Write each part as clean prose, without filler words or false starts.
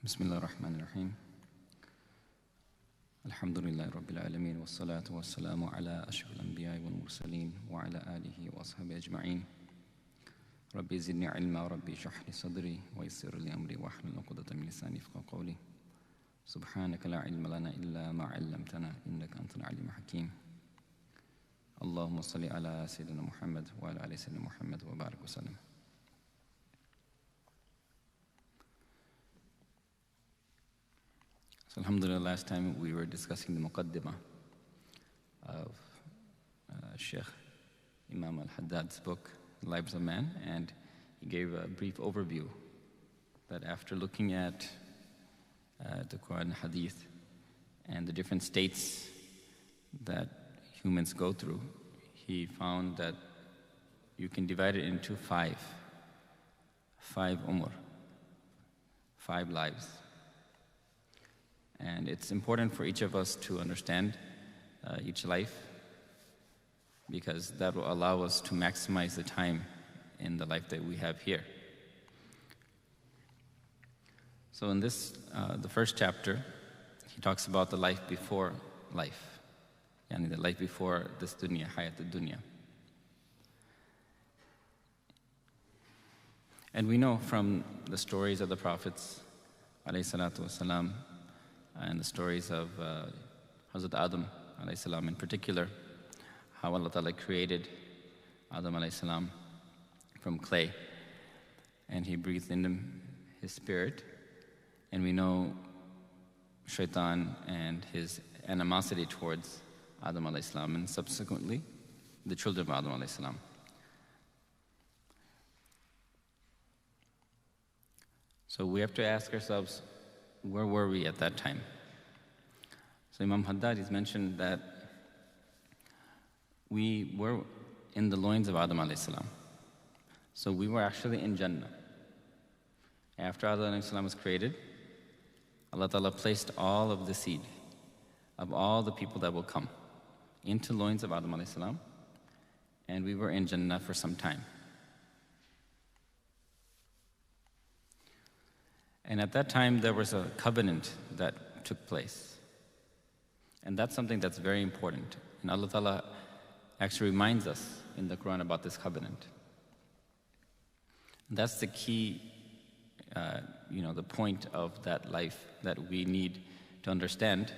Bismillah ar-Rahman ar-Rahim. Alhamdulillahi Rabbil Alameen, wassalatu wassalamu ala ashrafil anbiya'i wal mursaleen wa ala alihi wa ashabihi ajma'in. Rabbi zidni ilma wa rabbi shrah li sadri wa yassir li amri wa hlul 'uqdatan min lisani yafqahu qawli. Subhanaka la ilma lana illa ma 'allamtana innaka antal alimul hakim. Allahumma salli ala Sayyidina Muhammad wa ala ali Sayyidina Muhammad wa barik wa sallam. So alhamdulillah, last time we were discussing the muqaddimah of Sheikh Imam al-Haddad's book, Lives of Man, and he gave a brief overview that after looking at the Quran and Hadith and the different states that humans go through, he found that you can divide it into five umr, 5 lives. And it's important for each of us to understand each life, because that will allow us to maximize the time in the life that we have here. So in this, the first chapter, he talks about the life before life, yani the life before this dunya, hayat al-dunya. And we know from the stories of the prophets, alayhi salatu wasalam, and the stories of Hazrat Adam alayhi salam in particular, how Allah Ta'ala created Adam alayhi salam from clay, and He breathed in him His spirit. And we know Shaitan and his animosity towards Adam alayhi salam, and subsequently the children of Adam alayhi salam. So we have to ask ourselves, where were we at that time? So Imam Haddad has mentioned that we were in the loins of Adam alayhi salam. So we were actually in Jannah. After Adam alayhi salam was created, Allah Ta'ala placed all of the seed of all the people that will come into loins of Adam alayhi salam, and we were in Jannah for some time. And at that time, there was a covenant that took place. And that's something that's very important. And Allah Ta'ala actually reminds us in the Quran about this covenant. And that's the key, the point of that life that we need to understand,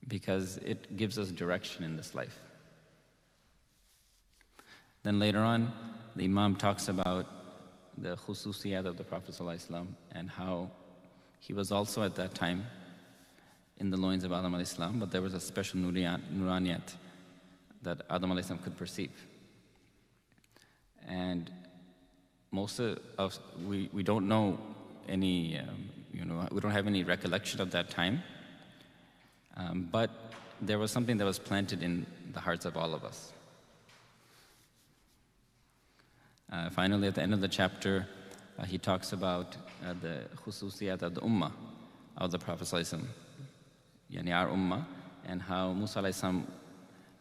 because it gives us direction in this life. Then later on, the Imam talks about the khususiyat of the Prophet ﷺ and how he was also at that time in the loins of Adam ﷺ, but there was a special nuraniyat that Adam ﷺ could perceive. And most of us, we don't know any, we don't have any recollection of that time, but there was something that was planted in the hearts of all of us. Finally, at the end of the chapter, he talks about the khususiyat of the ummah of the Prophet ﷺ, yani our ummah, and how Musa ﷺ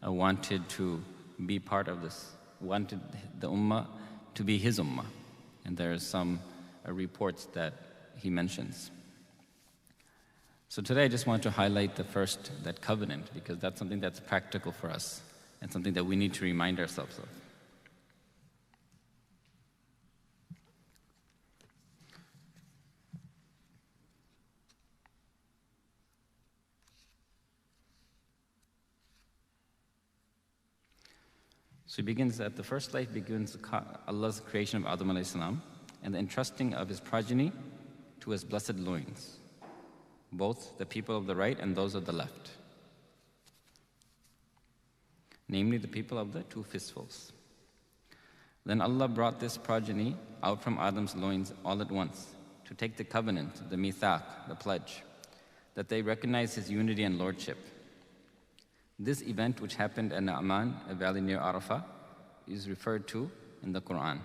wanted to be part of this, wanted the ummah to be his ummah. And there are some reports that he mentions. So today I just want to highlight that covenant, because that's something that's practical for us and something that we need to remind ourselves of. So he begins that the first life begins Allah's creation of Adam alayhi salam and the entrusting of his progeny to his blessed loins, both the people of the right and those of the left, namely the people of the 2 fistfuls. Then Allah brought this progeny out from Adam's loins all at once to take the covenant, the mithaq, the pledge, that they recognize his unity and lordship. This event, which happened at Na'man, a valley near Arafah, is referred to in the Quran.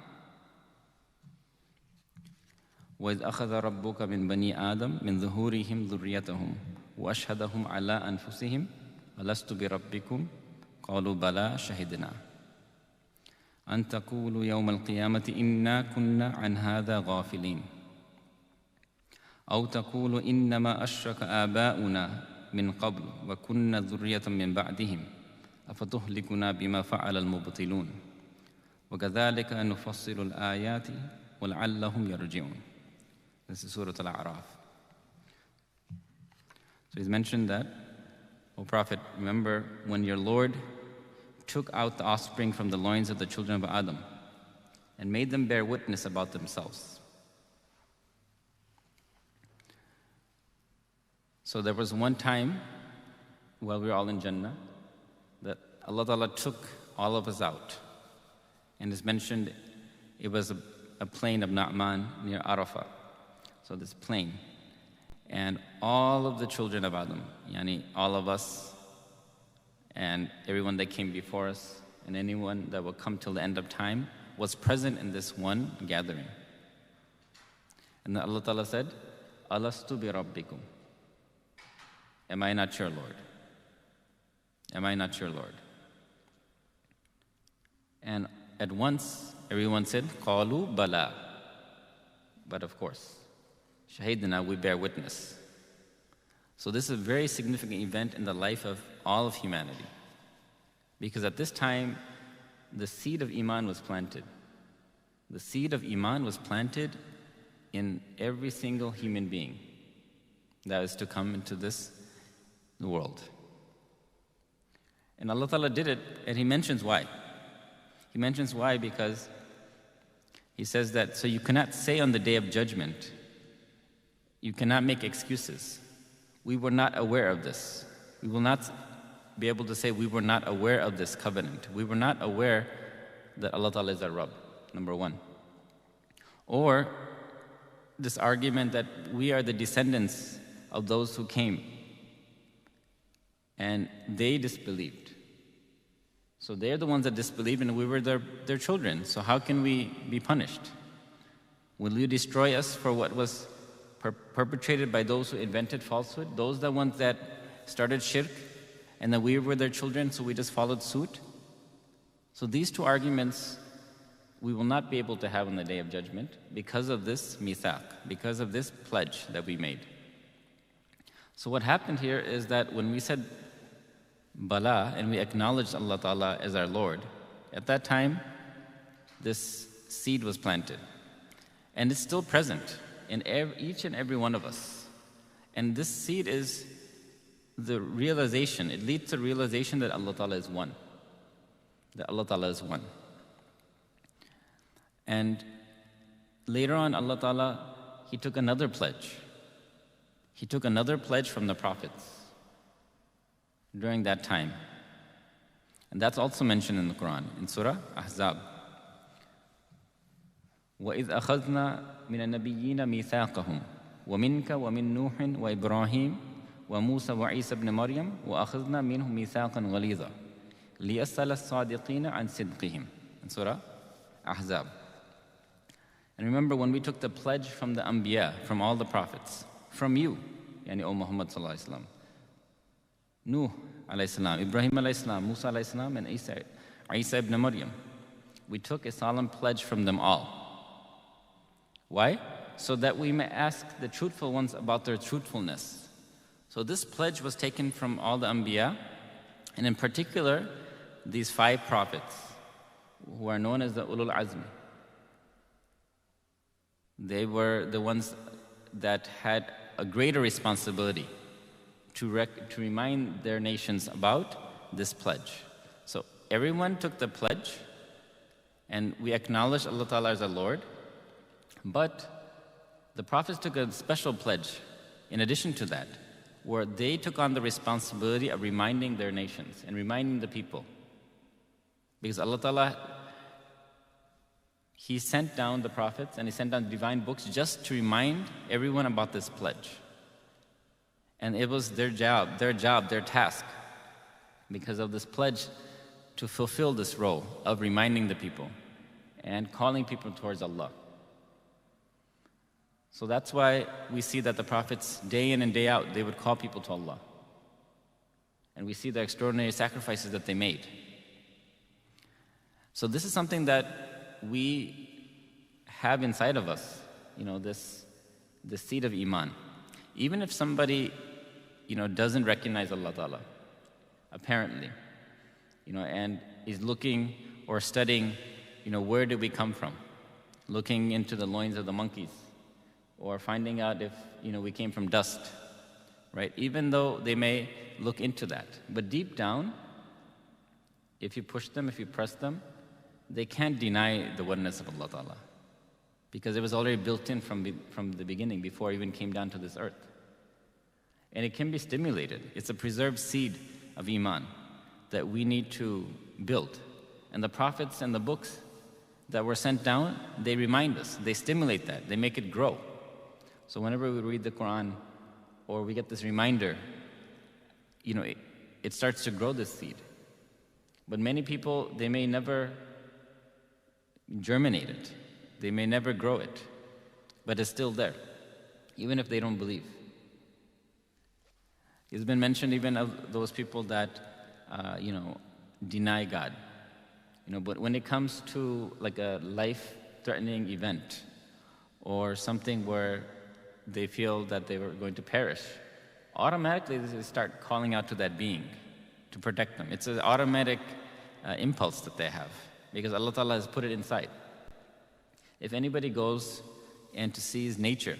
وَإِذْ أَخَذَ رَبُّكَ مِنْ بَنِي آدَمَ مِنْ ظُهُورِهِمْ ذُرِّيَّتَهُمْ وَأَشْهَدَهُمْ عَلَىٰ أَنفُسِهِمْ أَلَسْتُ بِرَبِّكُمْ قَالُوا بَلَىٰ شَهِدْنَا أَن تَقُولُوا يَوْمَ الْقِيَامَةِ إِنَّا كُنَّا عَنْ هَٰذَا غَافِلِينَ. أو تقول إنما أشرك آباؤنا من قبل وكنا ذرية من بعدهم أفتهلكنا بما فعل المبطلون وكذلك نفصل الآيات ولعلهم يرجعون. This is Surah Al-A'raf. So he's mentioned that, O Prophet, remember when your Lord took out the offspring from the loins of the children of Adam and made them bear witness about themselves. So there was one time while we were all in Jannah that Allah Ta'ala took all of us out. And it's mentioned it was a plain of Na'man near Arafah. So this plain. And all of the children of Adam, yani all of us and everyone that came before us and anyone that will come till the end of time was present in this one gathering. And then Allah Ta'ala said, Alastu bi Rabbikum. Am I not your Lord? Am I not your Lord? And at once, everyone said, Qalu bala. But of course, Shahidina, we bear witness. So this is a very significant event in the life of all of humanity. Because at this time, the seed of Iman was planted. The seed of Iman was planted in every single human being that is to come into this world. And Allah Ta'ala did it, and He mentions why. He mentions why because He says that, so you cannot say on the Day of Judgment, you cannot make excuses. We were not aware of this. We will not be able to say we were not aware of this covenant. We were not aware that Allah Ta'ala is our Rabb, number one. Or this argument that we are the descendants of those who came and they disbelieved. So they're the ones that disbelieved and we were their children. So how can we be punished? Will you destroy us for what was perpetrated by those who invented falsehood? Those are the ones that started shirk and that we were their children, so we just followed suit? So these two arguments we will not be able to have on the Day of Judgment because of this mithaq, because of this pledge that we made. So what happened here is that when we said Bala and we acknowledged Allah Ta'ala as our Lord, at that time this seed was planted. And it's still present in each and every one of us. And this seed is the realization, it leads to realization that Allah Ta'ala is one. That Allah Ta'ala is one. And later on, Allah Ta'ala, He took another pledge. He took another pledge from the prophets during that time. And that's also mentioned in the Quran, in Surah Ahzab. وَإِذْ أَخَذْنَا مِنَ النَّبِيِّينَ مِيثَاقَهُمْ وَمِنْكَ وَمِنْ نُوحٍ وَإِبْرَاهِيمَ وَمُوسَى وَعِيسَى بْنِ مَرْيَمَ وَأَخَذْنَا مِنْهُمْ مِيثَاقًا غَلِيظًا لِيَسْأَلَ الصَّادِقِينَ عَنْ صِدْقِهِمْ. In Surah Ahzab. And remember when we took the pledge from the Anbiya, from all the prophets, from you, yani O Muhammad sallallahu alaihi wasallam, Nuh alayhi salam, Ibrahim alayhi salam, Musa alayhi salam, and Isa ibn Maryam. We took a solemn pledge from them all. Why? So that we may ask the truthful ones about their truthfulness. So this pledge was taken from all the Anbiya, and in particular, these 5 prophets, who are known as the Ulul Azm. They were the ones that had a greater responsibility to remind their nations about this pledge. So everyone took the pledge, and we acknowledge Allah Ta'ala as our Lord, but the prophets took a special pledge in addition to that, where they took on the responsibility of reminding their nations and reminding the people. Because Allah Ta'ala, He sent down the prophets and He sent down divine books just to remind everyone about this pledge. And it was their job, their task, because of this pledge, to fulfill this role of reminding the people and calling people towards Allah. So that's why we see that the prophets, day in and day out, they would call people to Allah. And we see the extraordinary sacrifices that they made. So this is something that we have inside of us, this the seed of Iman. Even if somebody, doesn't recognize Allah Ta'ala, apparently, and is looking or studying, where did we come from? Looking into the loins of the monkeys, or finding out if, we came from dust, right? Even though they may look into that, but deep down, if you push them, if you press them, they can't deny the oneness of Allah Ta'ala, because it was already built in from the beginning, before it even came down to this earth. And it can be stimulated. It's a preserved seed of Iman that we need to build. And the prophets and the books that were sent down, they remind us, they stimulate that, they make it grow. So whenever we read the Quran, or we get this reminder, it starts to grow this seed. But many people, they may never germinate it. They may never grow it, but it's still there, even if they don't believe. It's been mentioned even of those people that, deny God. But when it comes to like a life-threatening event, or something where they feel that they were going to perish, automatically they start calling out to that being to protect them. It's an automatic impulse that they have, because Allah Ta'ala has put it inside. If anybody goes and to sees nature,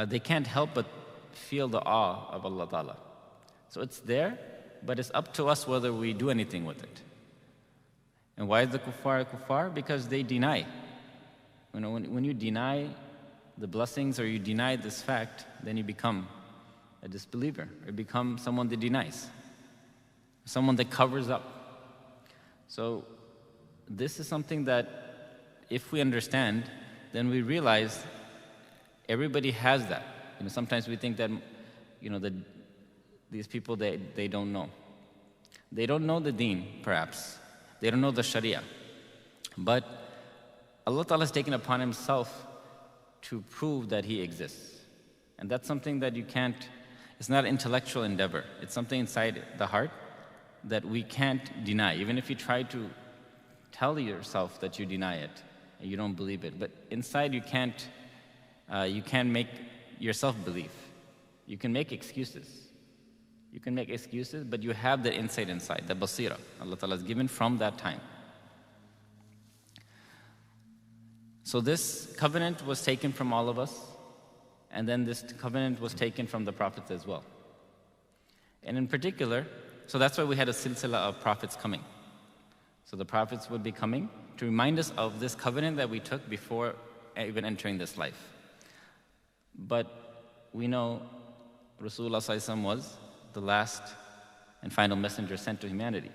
they can't help but feel the awe of Allah Ta'ala. So it's there, but it's up to us whether we do anything with it. And why is the kuffar? Because they deny. When you deny the blessings, or you deny this fact, then you become a disbeliever, or become someone that denies, someone that covers up. So this is something that if we understand, then we realize everybody has that. Sometimes we think that, that these people, they don't know. They don't know the deen, perhaps. They don't know the sharia. But Allah Ta'ala has taken upon Himself to prove that He exists. And that's something that you can't, it's not an intellectual endeavor. It's something inside the heart that we can't deny. Even if you try to tell yourself that you deny it, and you don't believe it. But inside you can't make yourself believe. You can make excuses. You can make excuses, but you have the insight inside, the basira Allah Ta'ala has given from that time. So this covenant was taken from all of us, and then this covenant was taken from the prophets as well. And in particular, so that's why we had a silsila of prophets coming. So the prophets would be coming to remind us of this covenant that we took before even entering this life. But we know Rasulullah Sallallahu Alaihi Wasallam was the last and final messenger sent to humanity.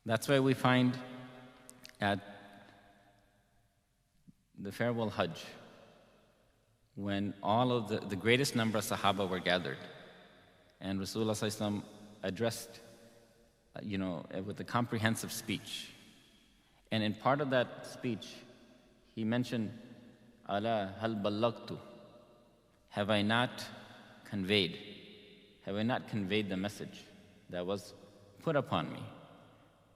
That's why we find at the farewell Hajj, when all of the greatest number of Sahaba were gathered, and Rasulullah Sallallahu Alaihi Wasallam addressed, with a comprehensive speech. And in part of that speech, he mentioned, Ala hal ballagtu, have I not conveyed? Have I not conveyed the message that was put upon me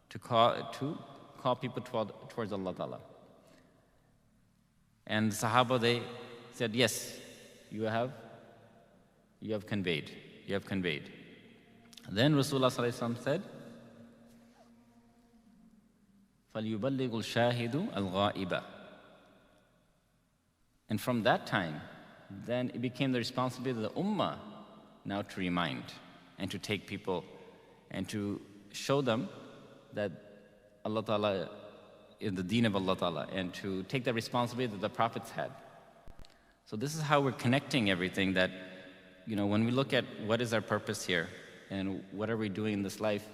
to call people towards Allah Ta'ala? And the Sahaba, they said, yes, you have conveyed. You have conveyed. Then Rasulullah Sallallahu Alaihi Wasallam said, فَلْيُبَلِّغُ الشَّاهِدُ الْغَائِبَ. And from that time, then it became the responsibility of the ummah now to remind and to take people and to show them that Allah Ta'ala is the deen of Allah Ta'ala, and to take the responsibility that the prophets had. So this is how we're connecting everything, that when we look at what is our purpose here and what are we doing in this life,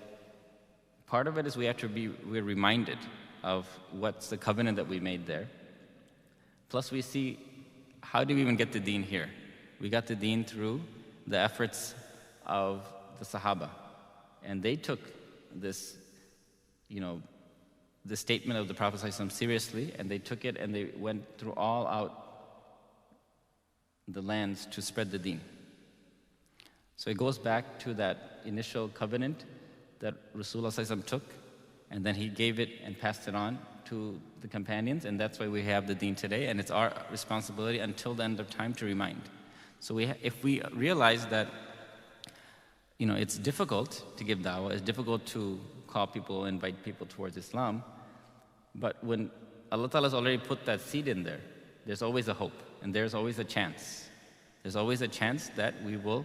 part of it is we're reminded of what's the covenant that we made there. Plus we see, how do we even get the deen here? We got the deen through the efforts of the Sahaba. And they took this, the statement of the Prophet ﷺ seriously, and they took it and they went through all out the lands to spread the deen. So it goes back to that initial covenant that Rasulullah ﷺ took, and then he gave it and passed it on to the companions, and that's why we have the deen today, and it's our responsibility until the end of time to remind. So if we realize that, it's difficult to give da'wah, it's difficult to call people, invite people towards Islam, but when Allah Ta'ala has already put that seed in there, there's always a hope, and there's always a chance. There's always a chance that we will,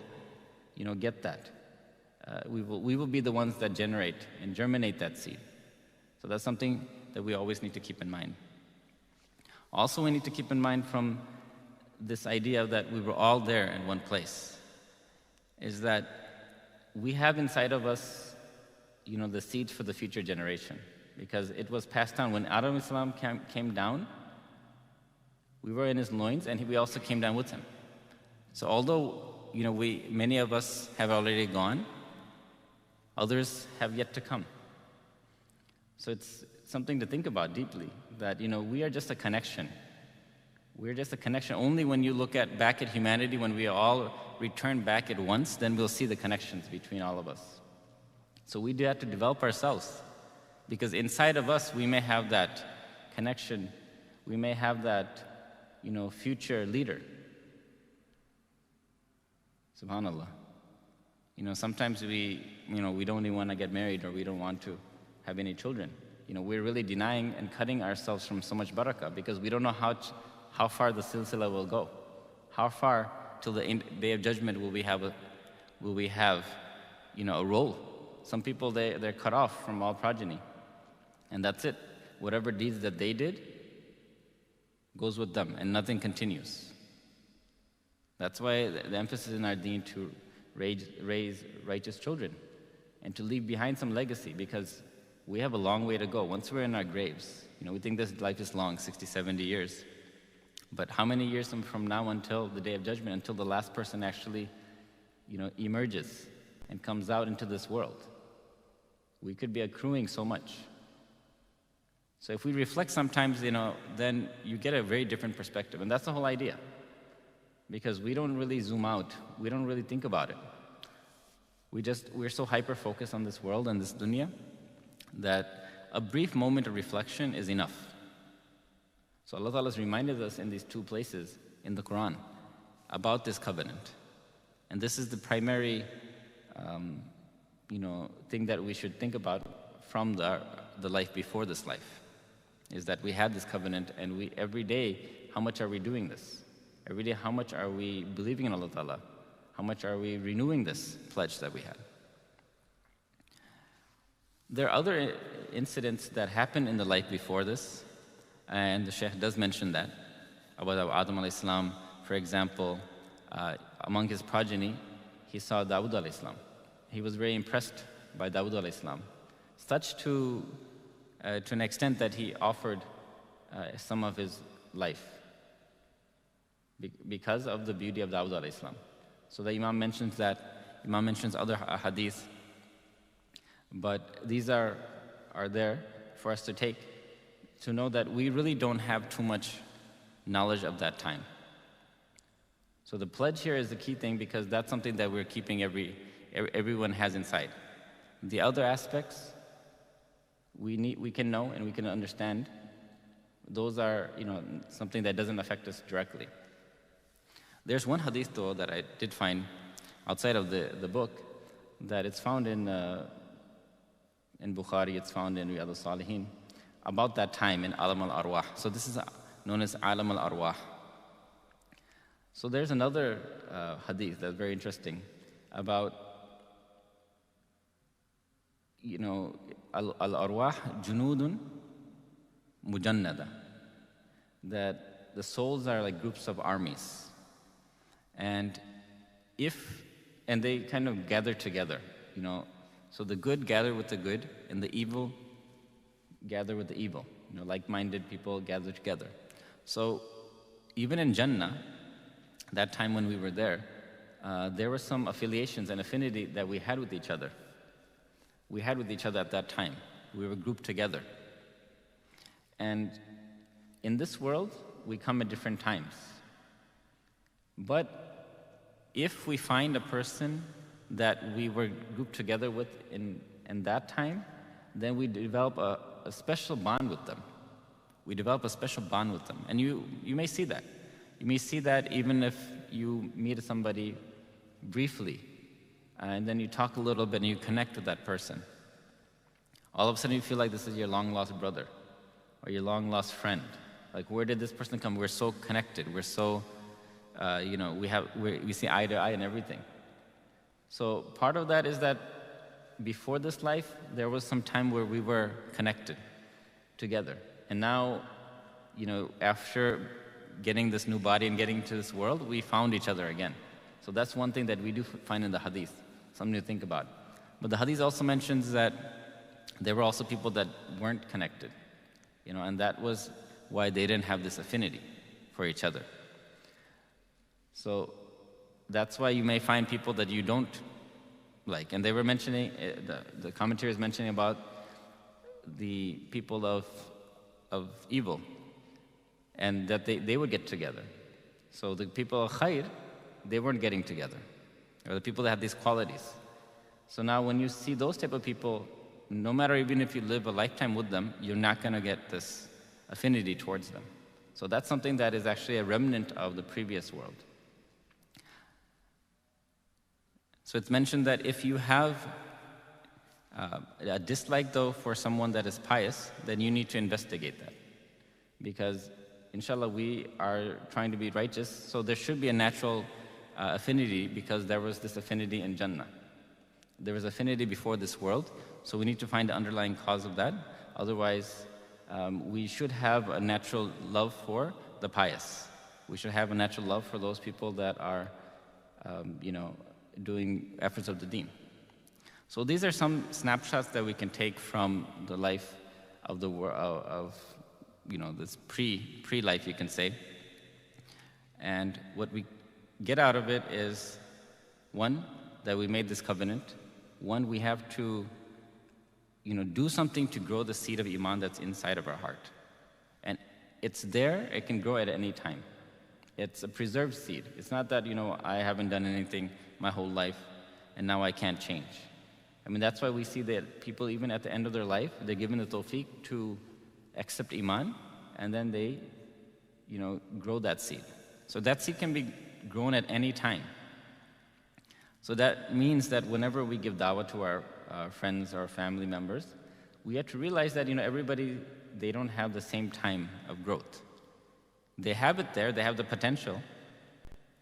get that. We will be the ones that generate and germinate that seed. So that's something that we always need to keep in mind. Also, we need to keep in mind from this idea that we were all there in one place, is that we have inside of us, the seeds for the future generation, because it was passed down. When Adam Islam came down, we were in his loins, and we also came down with him. So although, many of us have already gone, others have yet to come. So it's something to think about deeply, that, we are just a connection. We're just a connection. Only when you look back at humanity, when we all return back at once, then we'll see the connections between all of us. So we do have to develop ourselves, because inside of us, we may have that connection. We may have that, future leader. Subhanallah. Sometimes we don't even want to get married, or we don't want to have any children. We're really denying and cutting ourselves from so much barakah, because we don't know how far the silsila will go. How far till the day of judgment will we have a role? Some people, they're cut off from all progeny, and that's it. Whatever deeds that they did goes with them, and nothing continues. That's why the emphasis in our deen to raise righteous children and to leave behind some legacy, because we have a long way to go. Once we're in our graves, we think this life is long, 60, 70 years. But how many years from now until the day of judgment, until the last person actually, emerges and comes out into this world? We could be accruing so much. So if we reflect sometimes, then you get a very different perspective. And that's the whole idea. Because we don't really zoom out. We don't really think about it. We're so hyper-focused on this world and this dunya that a brief moment of reflection is enough. So Allah Ta'ala has reminded us in these two places in the Quran about this covenant. And this is the primary thing that we should think about from the life before this life, is that we had this covenant, and every day, how much are we doing this? Every day, how much are we believing in Allah Ta'ala? How much are we renewing this pledge that we had? There are other incidents that happened in the life before this, and the Shaykh does mention that, about Adam alayhi salam. For example, among his progeny, he saw Dawud alayhi salam. He was very impressed by Dawud alayhi salam, such to an extent that he offered some of his life because of the beauty of Dawud alayhi salam. So the Imam mentions other hadiths, but these are there for us to take, to know that we really don't have too much knowledge of that time. So the pledge here is the key thing, because that's something that we're keeping everyone has inside. The other aspects, we can know and we can understand. Those are, something that doesn't affect us directly. There's one hadith though that I did find outside of the book, that it's found in Bukhari, it's found in Riyadh al-Salihin, about that time in Alam al-Arwah. So this is known as Alam al-Arwah. So there's another hadith that's very interesting about, al-Arwah junudun mujannada, that the souls are like groups of armies. And they kind of gather together, so the good gather with the good, and the evil gather with the evil. Like-minded people gather together. So even in Jannah, that time when we were there were some affiliations and affinity that we had with each other. We had with each other at that time. We were grouped together. And in this world, we come at different times. But if we find a person that we were grouped together with in that time, then we develop a special bond with them. we develop a special bond with them. And you may see that. You may see that even if you meet somebody briefly, and then you talk a little bit and you connect with that person. All of a sudden you feel like this is your long-lost brother or your long-lost friend. Like, where did this person come? We're so connected. We're so, we see eye to eye and everything. So part of that is that before this life, there was some time where we were connected together. And now, after getting this new body and getting to this world, we found each other again. So that's one thing that we do find in the hadith, something to think about. But the hadith also mentions that there were also people that weren't connected, and that was why they didn't have this affinity for each other. So that's why you may find people that you don't like. And they were mentioning, the commentary is mentioning about the people of evil, and that they would get together. So the people of khair, they weren't getting together, or the people that have these qualities. So now when you see those type of people, no matter even if you live a lifetime with them, you're not going to get this affinity towards them. So that's something that is actually a remnant of the previous world. So it's mentioned that if you have a dislike, though, for someone that is pious, then you need to investigate that. Because, inshallah, we are trying to be righteous, so there should be a natural affinity, because there was this affinity in Jannah. There was affinity before this world, so we need to find the underlying cause of that. Otherwise, we should have a natural love for the pious. We should have a natural love for those people that are, doing efforts of the deen. So these are some snapshots that we can take from the life of the world, this pre-life, you can say. And what we get out of it is, one, that we made this covenant. One, we have to, do something to grow the seed of iman that's inside of our heart. And it's there, it can grow at any time. It's a preserved seed. It's not that, I haven't done anything my whole life and now I can't change. That's why we see that people, even at the end of their life, they're given the tawfiq to accept iman, and then they, grow that seed. So that seed can be grown at any time. So that means that whenever we give dawah to our friends or family members, we have to realize that, everybody, they don't have the same time of growth. They have it there, they have the potential,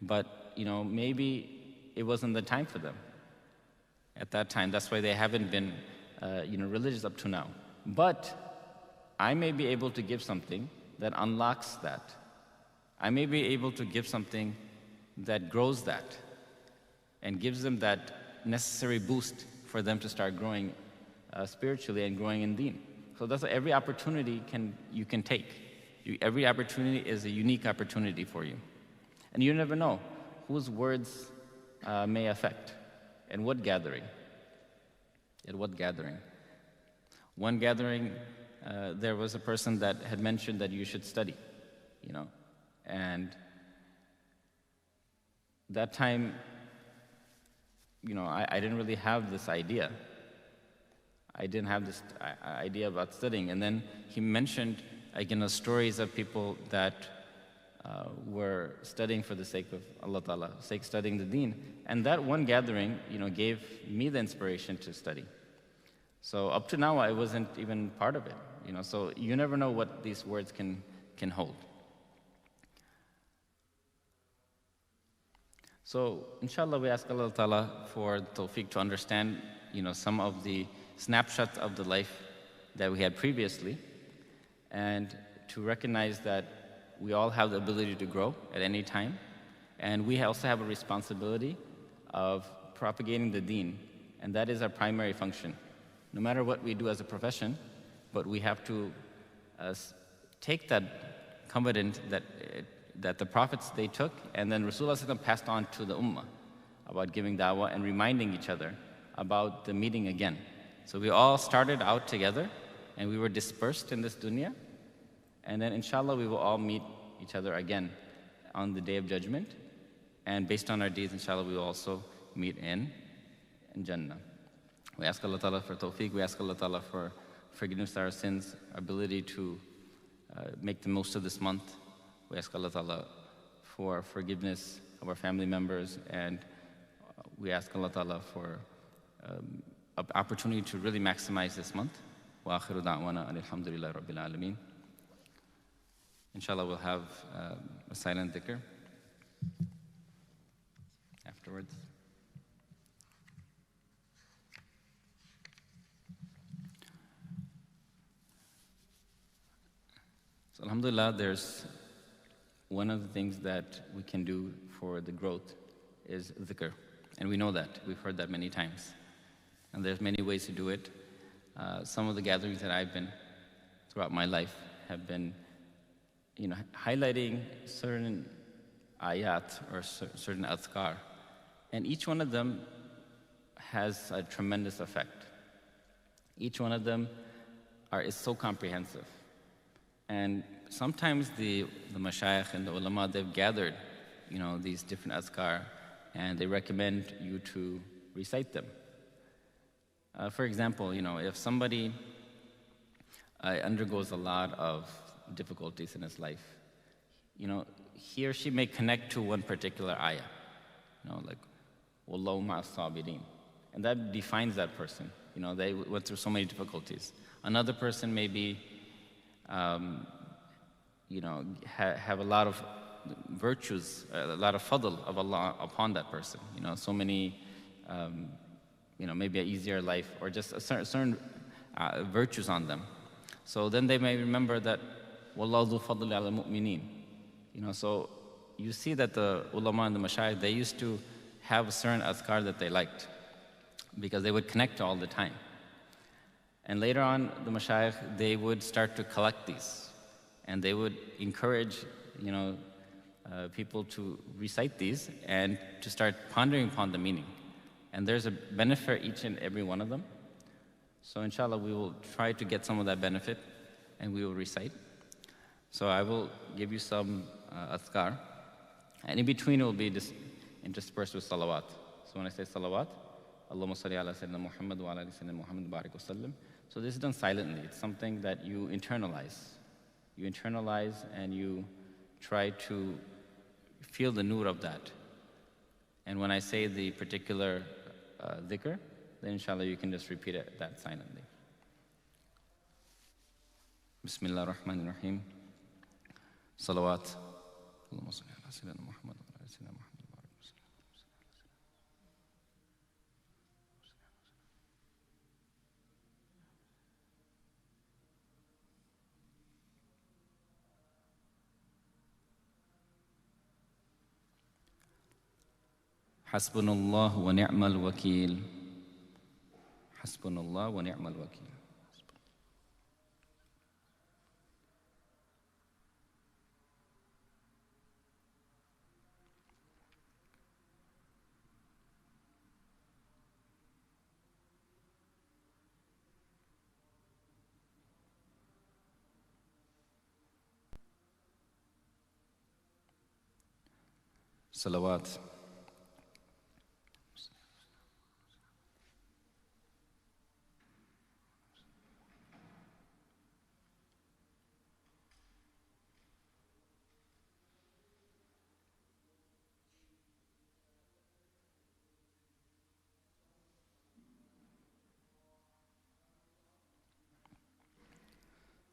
but, maybe it wasn't the time for them at that time. That's why they haven't been, religious up to now. But I may be able to give something that unlocks that. I may be able to give something that grows that and gives them that necessary boost for them to start growing spiritually and growing in deen. So that's why every opportunity you can take. Every opportunity is a unique opportunity for you. And you never know whose words may affect. And what gathering? At what gathering? One gathering, there was a person that had mentioned that you should study, and that time, I didn't really have this idea. I didn't have this idea about studying. And then he mentioned, stories of people that were studying for the sake of Allah Ta'ala, studying the deen. And that one gathering, gave me the inspiration to study. So up to now, I wasn't even part of it, So you never know what these words can hold. So inshallah, we ask Allah Ta'ala for tawfiq to understand, some of the snapshots of the life that we had previously, and to recognize that we all have the ability to grow at any time, and we also have a responsibility of propagating the deen, and that is our primary function. No matter what we do as a profession, but we have to take that covenant that the prophets they took, and then Rasulullah passed on to the ummah about giving da'wah and reminding each other about the meeting again. So we all started out together, and we were dispersed in this dunya, and then inshallah we will all meet each other again on the Day of Judgment, and based on our deeds, inshallah, we will also meet in Jannah. We ask Allah Ta'ala for tawfiq, we ask Allah Ta'ala for forgiveness of our sins, ability to make the most of this month. We ask Allah Ta'ala for forgiveness of our family members, and we ask Allah Ta'ala for an opportunity to really maximize this month. Wa akhiru da'wana alhamdulillahi rabbil alameen. Inshallah, we'll have a silent dhikr afterwards. So alhamdulillah, there's one of the things that we can do for the growth is dhikr. And we know that. We've heard that many times. And there's many ways to do it. Some of the gatherings that I've been throughout my life have been, highlighting certain ayat or certain adhkar. And each one of them has a tremendous effect. Each one of them is so comprehensive. And sometimes the mashayikh and the ulama, they've gathered, these different azkar, and they recommend you to recite them. For example, if somebody undergoes a lot of difficulties in his life, he or she may connect to one particular ayah, like, Wallahu ma'as sabirin. And that defines that person. They went through so many difficulties. Another person may be have a lot of virtues, a lot of fadl of Allah upon that person. So many, maybe an easier life or just a certain virtues on them. So then they may remember that, Wallahu dhu fadli ala mu'mineen. So you see that the ulama and the mashayikh, they used to have a certain azkar that they liked because they would connect all the time. And later on, the mashayikh, they would start to collect these. And they would encourage, people to recite these and to start pondering upon the meaning. And there's a benefit for each and every one of them. So inshallah, we will try to get some of that benefit and we will recite. So I will give you some adhkar. And in between, it will be interspersed with salawat. So when I say salawat, Allahumma salli ala Sayyidina Muhammad wa ala ali Sayyidina Muhammad barik wa sallim. So this is done silently. It's something that you internalize. You internalize and you try to feel the nur of that. And when I say the particular dhikr, then inshallah you can just repeat that silently. Bismillah ar-Rahman ar-Rahim. Salawat. Allahumma salli ala Sayyidina Muhammad wa ala ali Sayyidina Muhammad. Hasbunallah wa ni'mal wakeel. Hasbunallah wa ni'mal wakeel. Salawat.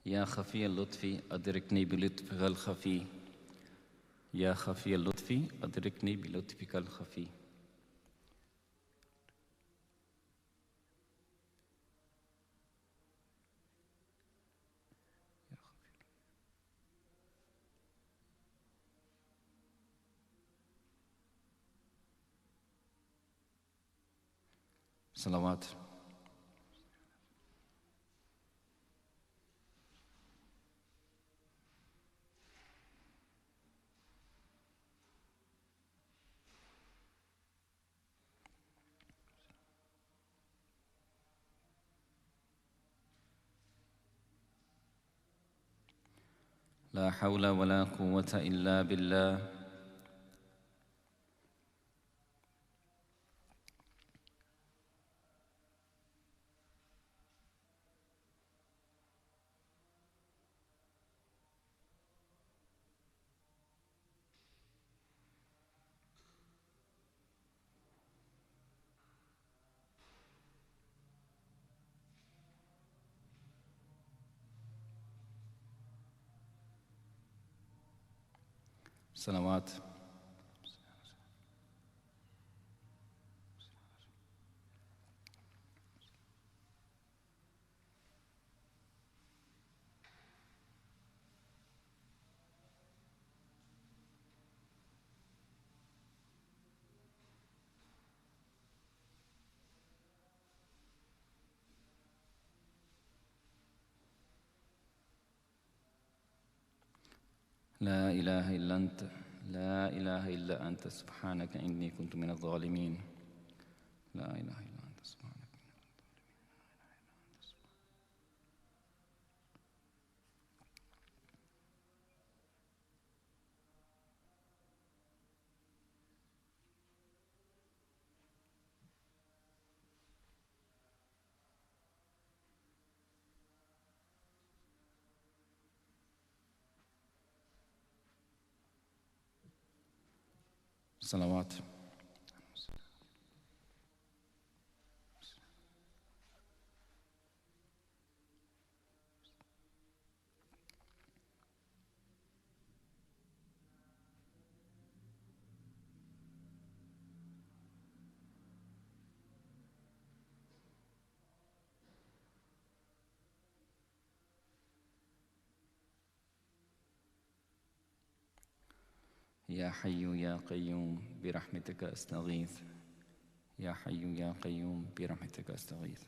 يا خفي اللطف أدركني بلطفك الخفي يا خفي اللطف أدركني بلطفك الخفي. Salawat. لا حول ولا قوة إلا بالله. Salawat. لا إله إلا أنت لا إله إلا أنت سبحانك إني كنت من الظالمين لا إله إلا أنت سبحانك صلوات. يا حي يا قيوم برحمتك أستغيث يا حي يا قيوم برحمتك أستغيث.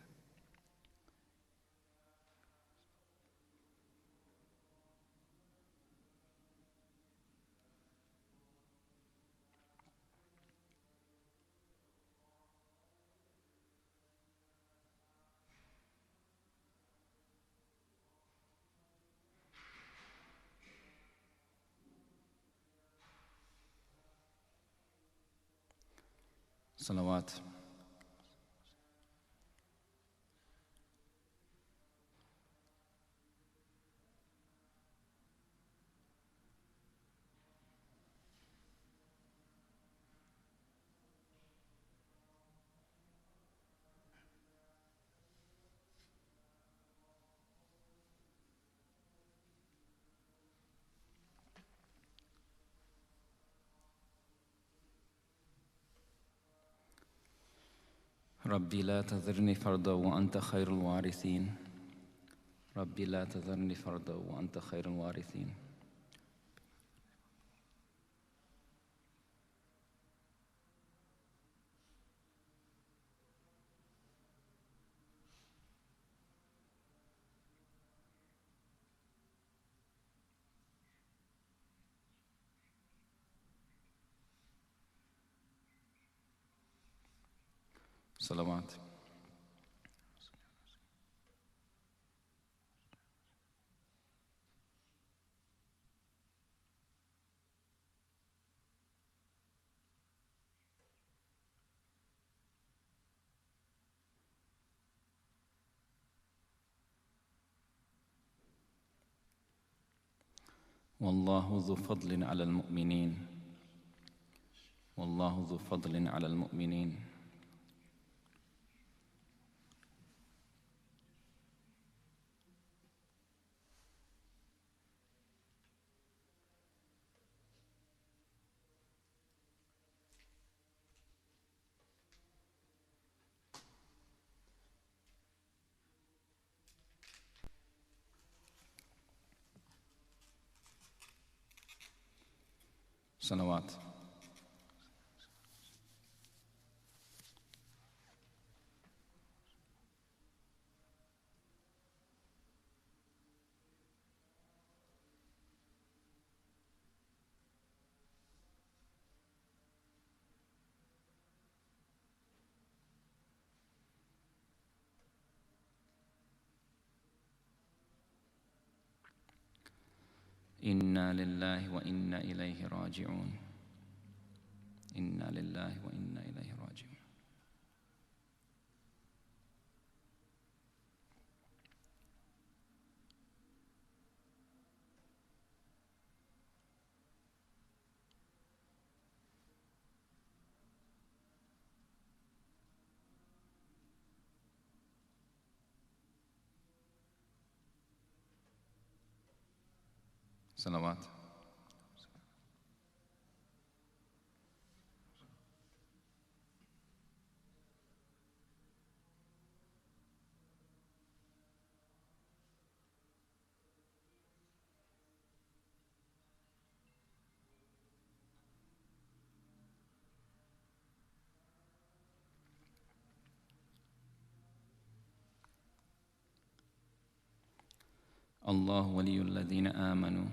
صلوات. ربي لا تذرني فردا وأنت خير الوارثين ربي لا تذرني فردا وأنت خير الوارثين. صلوات. والله ذو فضل على المؤمنين والله ذو فضل على المؤمنين. صلوات. إنا لله وإنا إليه راجعون إنا لله وإنا إليه راجعون. صلوات. الله ولي الذين آمنوا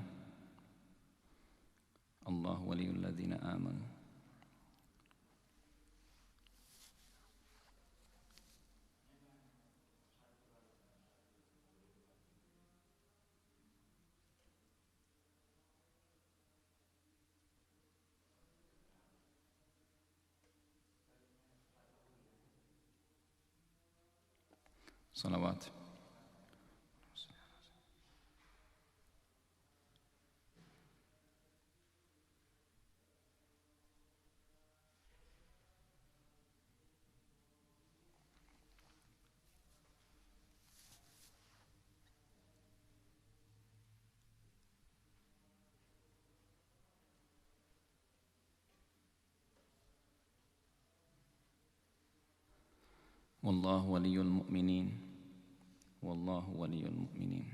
الله ولي الذين آمنوا صلوات والله ولي المؤمنين والله ولي المؤمنين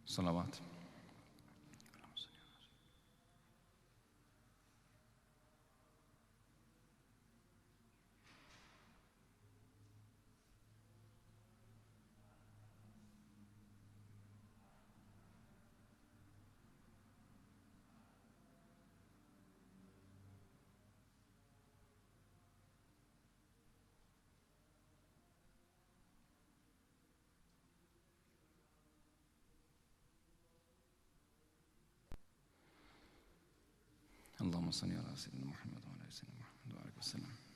صلوات اللهم صل على سيدنا محمد وعلى آل سيدنا محمد وبارك وسلم